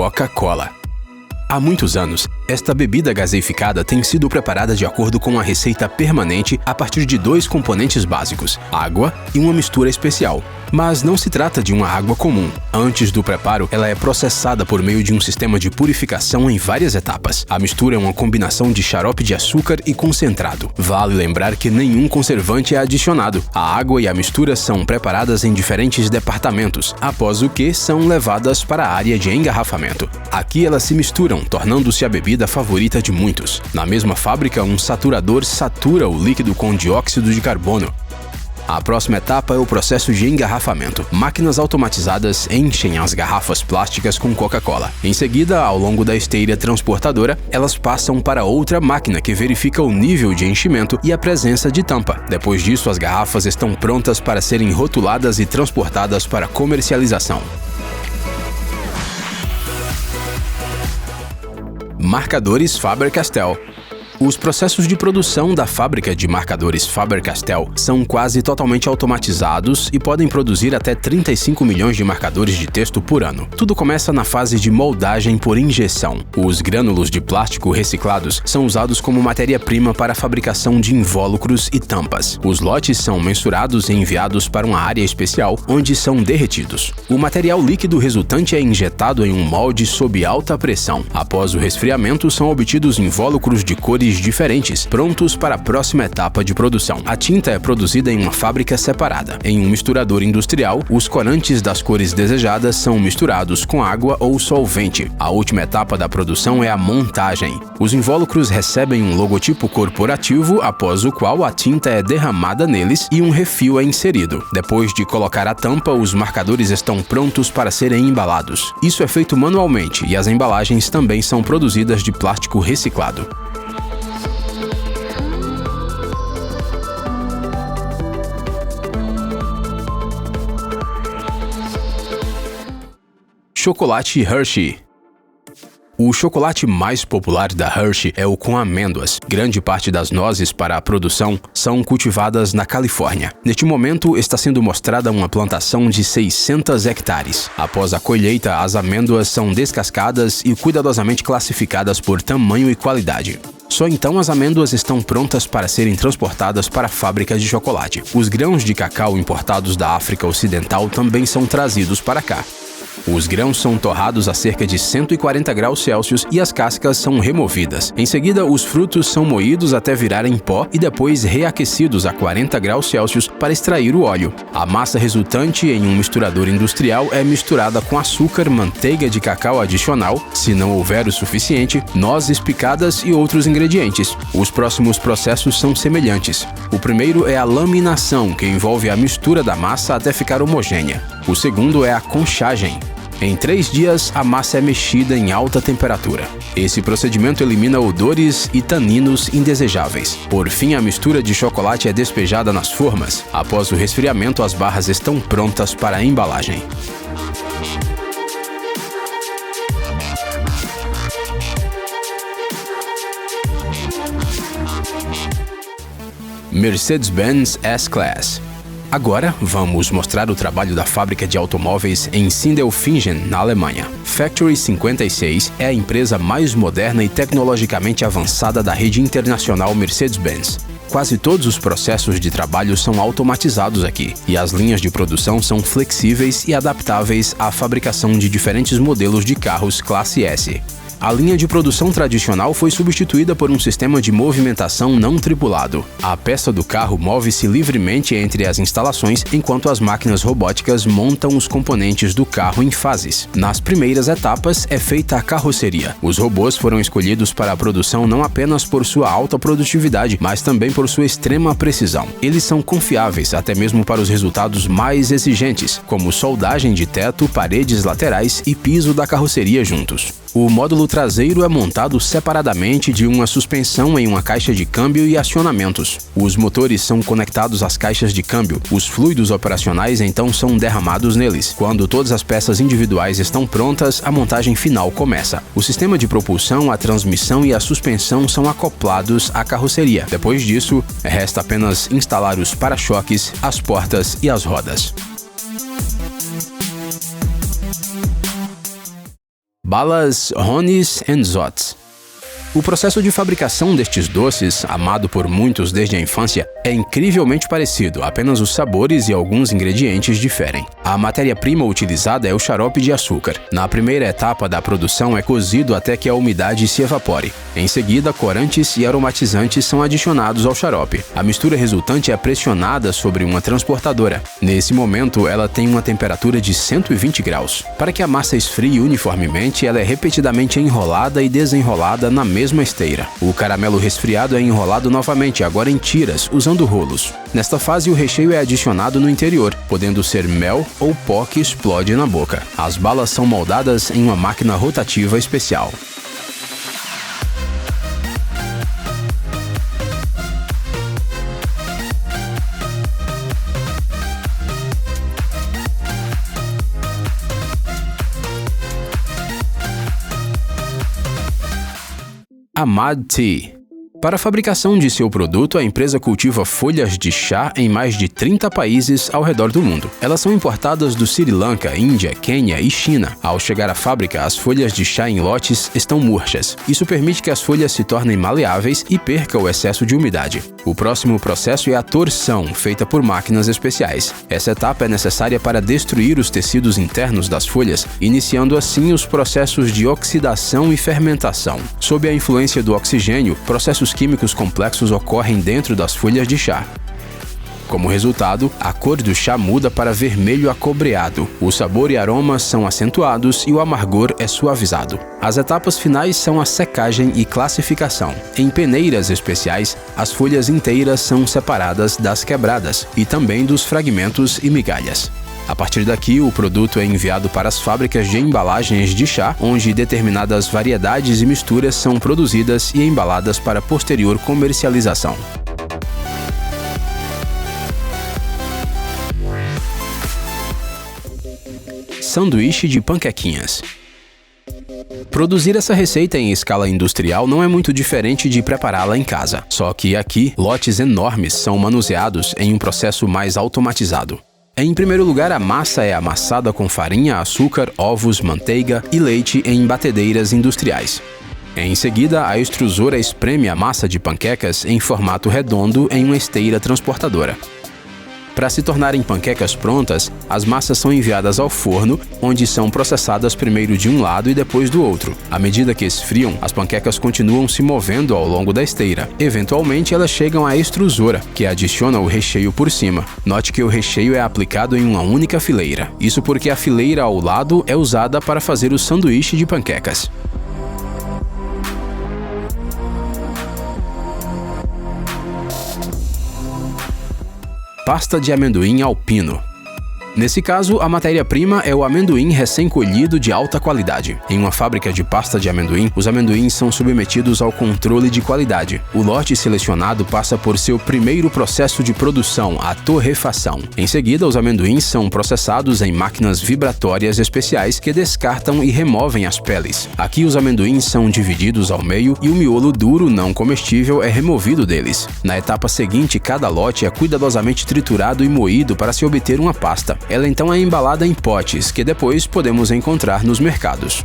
Coca-Cola. Há muitos anos, esta bebida gaseificada tem sido preparada de acordo com uma receita permanente a partir de 2 componentes básicos, água e uma mistura especial. Mas não se trata de uma água comum. Antes do preparo, ela é processada por meio de um sistema de purificação em várias etapas. A mistura é uma combinação de xarope de açúcar e concentrado. Vale lembrar que nenhum conservante é adicionado. A água e a mistura são preparadas em diferentes departamentos, após o que são levadas para a área de engarrafamento. Aqui elas se misturam, tornando-se a bebida favorita de muitos. Na mesma fábrica, um saturador satura o líquido com dióxido de carbono. A próxima etapa é o processo de engarrafamento. Máquinas automatizadas enchem as garrafas plásticas com Coca-Cola. Em seguida, ao longo da esteira transportadora, elas passam para outra máquina que verifica o nível de enchimento e a presença de tampa. Depois disso, as garrafas estão prontas para serem rotuladas e transportadas para comercialização. Marcadores Faber-Castell. Os processos de produção da fábrica de marcadores Faber-Castell são quase totalmente automatizados e podem produzir até 35 milhões de marcadores de texto por ano. Tudo começa na fase de moldagem por injeção. Os grânulos de plástico reciclados são usados como matéria-prima para a fabricação de invólucros e tampas. Os lotes são mensurados e enviados para uma área especial, onde são derretidos. O material líquido resultante é injetado em um molde sob alta pressão. Após o resfriamento, são obtidos invólucros de cores diferentes, prontos para a próxima etapa de produção. A tinta é produzida em uma fábrica separada. Em um misturador industrial, os corantes das cores desejadas são misturados com água ou solvente. A última etapa da produção é a montagem. Os invólucros recebem um logotipo corporativo, após o qual a tinta é derramada neles e um refil é inserido. Depois de colocar a tampa, os marcadores estão prontos para serem embalados. Isso é feito manualmente e as embalagens também são produzidas de plástico reciclado. Chocolate Hershey. O chocolate mais popular da Hershey é o com amêndoas. Grande parte das nozes para a produção são cultivadas na Califórnia. Neste momento, está sendo mostrada uma plantação de 600 hectares. Após a colheita, as amêndoas são descascadas e cuidadosamente classificadas por tamanho e qualidade. Só então as amêndoas estão prontas para serem transportadas para fábricas de chocolate. Os grãos de cacau importados da África Ocidental também são trazidos para cá. Os grãos são torrados a cerca de 140 graus Celsius e as cascas são removidas. Em seguida, os frutos são moídos até virarem pó e depois reaquecidos a 40 graus Celsius para extrair o óleo. A massa resultante em um misturador industrial é misturada com açúcar, manteiga de cacau adicional, se não houver o suficiente, nozes picadas e outros ingredientes. Os próximos processos são semelhantes. O primeiro é a laminação, que envolve a mistura da massa até ficar homogênea. O segundo é a conchagem. Em 3 dias, a massa é mexida em alta temperatura. Esse procedimento elimina odores e taninos indesejáveis. Por fim, a mistura de chocolate é despejada nas formas. Após o resfriamento, as barras estão prontas para a embalagem. Mercedes-Benz S-Class. Agora, vamos mostrar o trabalho da fábrica de automóveis em Sindelfingen, na Alemanha. Factory 56 é a empresa mais moderna e tecnologicamente avançada da rede internacional Mercedes-Benz. Quase todos os processos de trabalho são automatizados aqui, e as linhas de produção são flexíveis e adaptáveis à fabricação de diferentes modelos de carros classe S. A linha de produção tradicional foi substituída por um sistema de movimentação não tripulado. A peça do carro move-se livremente entre as instalações, enquanto as máquinas robóticas montam os componentes do carro em fases. Nas primeiras etapas, é feita a carroceria. Os robôs foram escolhidos para a produção não apenas por sua alta produtividade, mas também por sua extrema precisão. Eles são confiáveis até mesmo para os resultados mais exigentes, como soldagem de teto, paredes laterais e piso da carroceria juntos. O módulo traseiro é montado separadamente de uma suspensão em uma caixa de câmbio e acionamentos. Os motores são conectados às caixas de câmbio. Os fluidos operacionais então são derramados neles. Quando todas as peças individuais estão prontas, a montagem final começa. O sistema de propulsão, a transmissão e a suspensão são acoplados à carroceria. Depois disso, resta apenas instalar os para-choques, as portas e as rodas. Balas Honis and Zots. O processo de fabricação destes doces, amado por muitos desde a infância, é incrivelmente parecido, apenas os sabores e alguns ingredientes diferem. A matéria-prima utilizada é o xarope de açúcar. Na primeira etapa da produção é cozido até que a umidade se evapore. Em seguida, corantes e aromatizantes são adicionados ao xarope. A mistura resultante é pressionada sobre uma transportadora. Nesse momento, ela tem uma temperatura de 120 graus. Para que a massa esfrie uniformemente, ela é repetidamente enrolada e desenrolada na mesma esteira. O caramelo resfriado é enrolado novamente, agora em tiras, usando rolos. Nesta fase, o recheio é adicionado no interior, podendo ser mel ou pó que explode na boca. As balas são moldadas em uma máquina rotativa especial. Ahmad Tea. Para a fabricação de seu produto, a empresa cultiva folhas de chá em mais de 30 países ao redor do mundo. Elas são importadas do Sri Lanka, Índia, Quênia e China. Ao chegar à fábrica, as folhas de chá em lotes estão murchas. Isso permite que as folhas se tornem maleáveis e perca o excesso de umidade. O próximo processo é a torção, feita por máquinas especiais. Essa etapa é necessária para destruir os tecidos internos das folhas, iniciando assim os processos de oxidação e fermentação. Sob a influência do oxigênio, processos químicos complexos ocorrem dentro das folhas de chá. Como resultado, a cor do chá muda para vermelho acobreado, o sabor e aroma são acentuados e o amargor é suavizado. As etapas finais são a secagem e classificação. Em peneiras especiais, as folhas inteiras são separadas das quebradas e também dos fragmentos e migalhas. A partir daqui, o produto é enviado para as fábricas de embalagens de chá, onde determinadas variedades e misturas são produzidas e embaladas para posterior comercialização. Sanduíche de panquequinhas. Produzir essa receita em escala industrial não é muito diferente de prepará-la em casa, só que aqui, lotes enormes são manuseados em um processo mais automatizado. Em primeiro lugar, a massa é amassada com farinha, açúcar, ovos, manteiga e leite em batedeiras industriais. Em seguida, a extrusora espreme a massa de panquecas em formato redondo em uma esteira transportadora. Para se tornarem panquecas prontas, as massas são enviadas ao forno, onde são processadas primeiro de um lado e depois do outro. À medida que esfriam, as panquecas continuam se movendo ao longo da esteira. Eventualmente, elas chegam à extrusora, que adiciona o recheio por cima. Note que o recheio é aplicado em uma única fileira. Isso porque a fileira ao lado é usada para fazer o sanduíche de panquecas. Pasta de amendoim alpino. Nesse caso, a matéria-prima é o amendoim recém-colhido de alta qualidade. Em uma fábrica de pasta de amendoim, os amendoins são submetidos ao controle de qualidade. O lote selecionado passa por seu primeiro processo de produção, a torrefação. Em seguida, os amendoins são processados em máquinas vibratórias especiais que descartam e removem as peles. Aqui, os amendoins são divididos ao meio e o miolo duro não comestível é removido deles. Na etapa seguinte, cada lote é cuidadosamente triturado e moído para se obter uma pasta. Ela então é embalada em potes, que depois podemos encontrar nos mercados.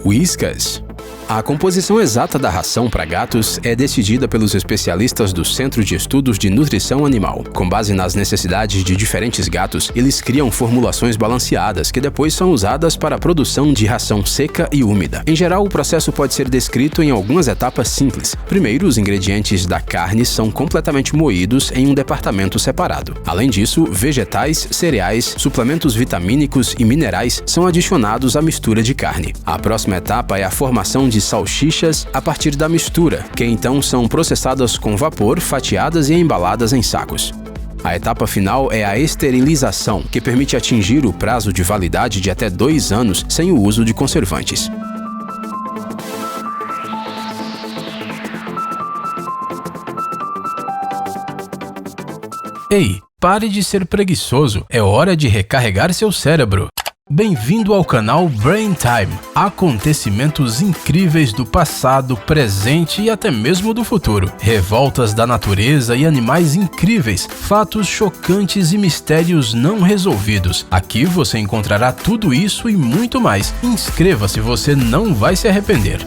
Whiskas. A composição exata da ração para gatos é decidida pelos especialistas do Centro de Estudos de Nutrição Animal. Com base nas necessidades de diferentes gatos, eles criam formulações balanceadas que depois são usadas para a produção de ração seca e úmida. Em geral, o processo pode ser descrito em algumas etapas simples. Primeiro, os ingredientes da carne são completamente moídos em um departamento separado. Além disso, vegetais, cereais, suplementos vitamínicos e minerais são adicionados à mistura de carne. A próxima etapa é a formação de salsichas a partir da mistura, que então são processadas com vapor, fatiadas e embaladas em sacos. A etapa final é a esterilização, que permite atingir o prazo de validade de até 2 anos sem o uso de conservantes. Ei, pare de ser preguiçoso, é hora de recarregar seu cérebro. Bem-vindo ao canal Brain Time. Acontecimentos incríveis do passado, presente e até mesmo do futuro. Revoltas da natureza e animais incríveis, fatos chocantes e mistérios não resolvidos. Aqui você encontrará tudo isso e muito mais. Inscreva-se, você não vai se arrepender.